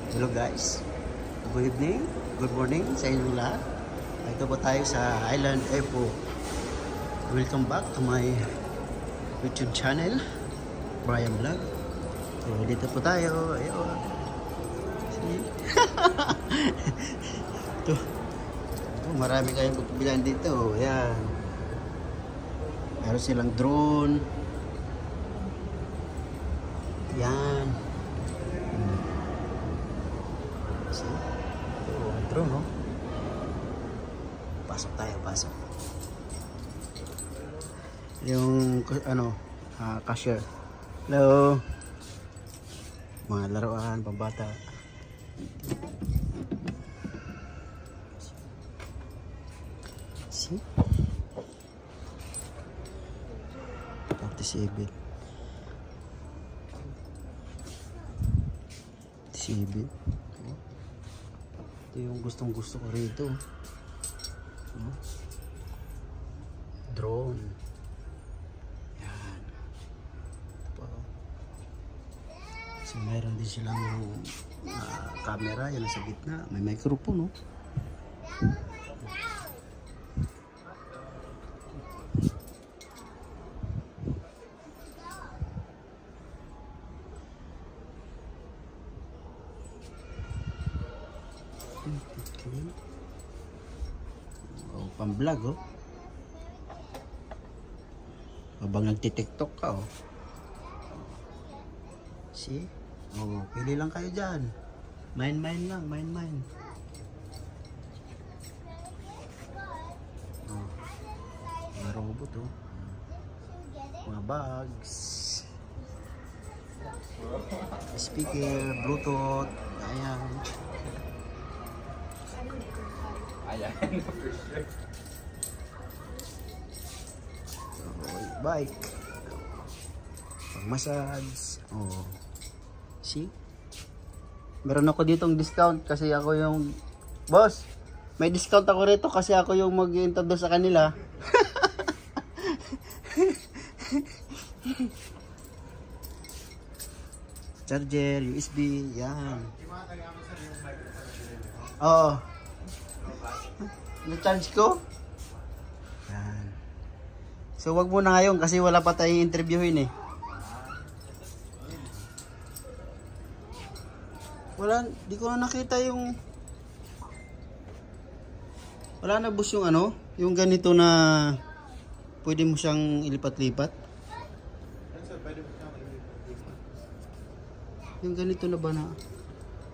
Hello guys, good evening, good morning sa inyong lahat. Ito po tayo sa Island Airport. Welcome back to my YouTube channel, Brian Vlog. So dito po tayo. Ayun. See? Ito, marami kayong pagbilan dito. Ayan. Meron silang drone. Yan. Drone, no? Pasok tayo, pasok. Yung ano, cashier. Hello. Mga laruan, pambata. See? 47. Ito yung gustong gusto ko rito. Drone. Yan. Ito. So mayroon din silang camera. Yan sa gitna. May microphone, no? Okay. Oh, pang-vlog, oh. Habang nagti-TikTok ka, oh. See? Oh, pili lang kayo dyan. Mine lang, mine. Oh. Mga robot, oh. Mga bags. Speaker, Bluetooth. Ayan. For sure. Bike. Pang-massage. Oh. See? Meron ako ditong discount kasi ako yung boss. May discount ako rito kasi ako yung mag-introduce sa kanila. Charger, USB, yan. Oo. Na-charge ko? Yan. So wag muna ngayon kasi wala pa tayong interviewin eh. Wala, di ko na nakita yung wala na boss yung ano, yung ganito na pwede mo siyang ilipat-lipat. Yung ganito na ba na?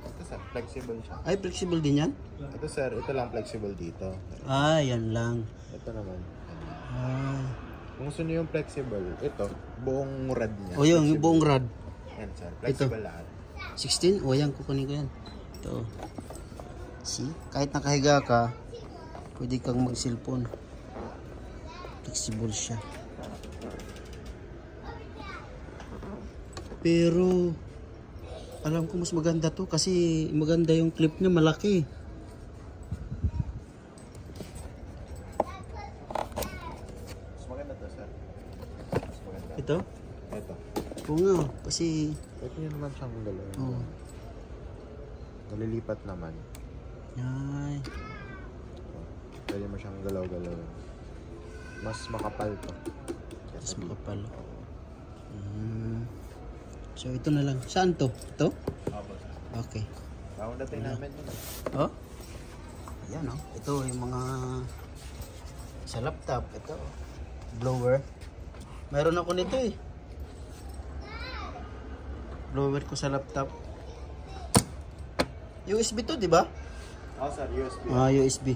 Ito sir, flexible siya. Ay, flexible din yan? Ito sir, ito lang flexible dito. Ah, yan lang. Ito naman. Ah. Kung gusto niyo yung flexible, ito, buong rad niya. O yung buong rad. Yan sir, flexible Ito. lahat. 16? O yan, kukunin ko yan. Ito. See? Kahit nakahiga ka, pwede kang mag-cellphone. Flexible siya. Pero alam ko mas maganda to kasi maganda yung clip niya, malaki. Mas maganda to sir. Mas maganda. Ito? Ito. Oo nga, kasi Pwede nyo naman siyang galaw. oh. Nalilipat naman. Ay. Pwede mo siyang galaw-galaw. Mas makapal to. Mas makapal. So ito na lang. Saan to? Ito? Okay. Bakong dating namin yun. Oh? Ayan, oh. Ito yung mga sa laptop. Ito. Blower. Mayroon ako nito eh. Blower ko sa laptop. USB to, di ba? Oh sir, USB. Ah, USB.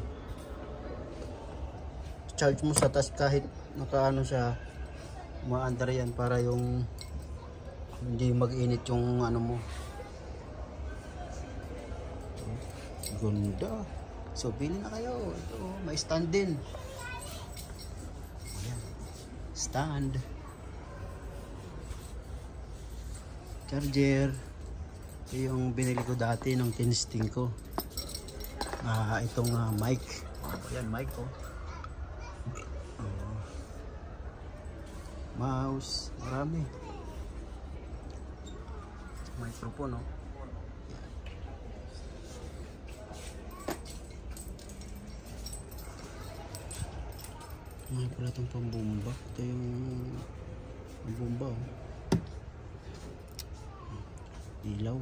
Charge mo sa taas kahit nakaano siya, maandar yan para yung hindi mag-init yung ano mo. Ganda. So pili na kayo. Ito, may stand din. Ayan. Stand. Charger. Ito yung binili ko dati nung tinesting ko. Itong mic. Ayan, mic ko. Mouse. Marami. Microphone, no? May pala itong pambomba. Ito yung pambomba oh. Ilaw.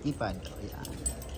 Ipad. Ayan.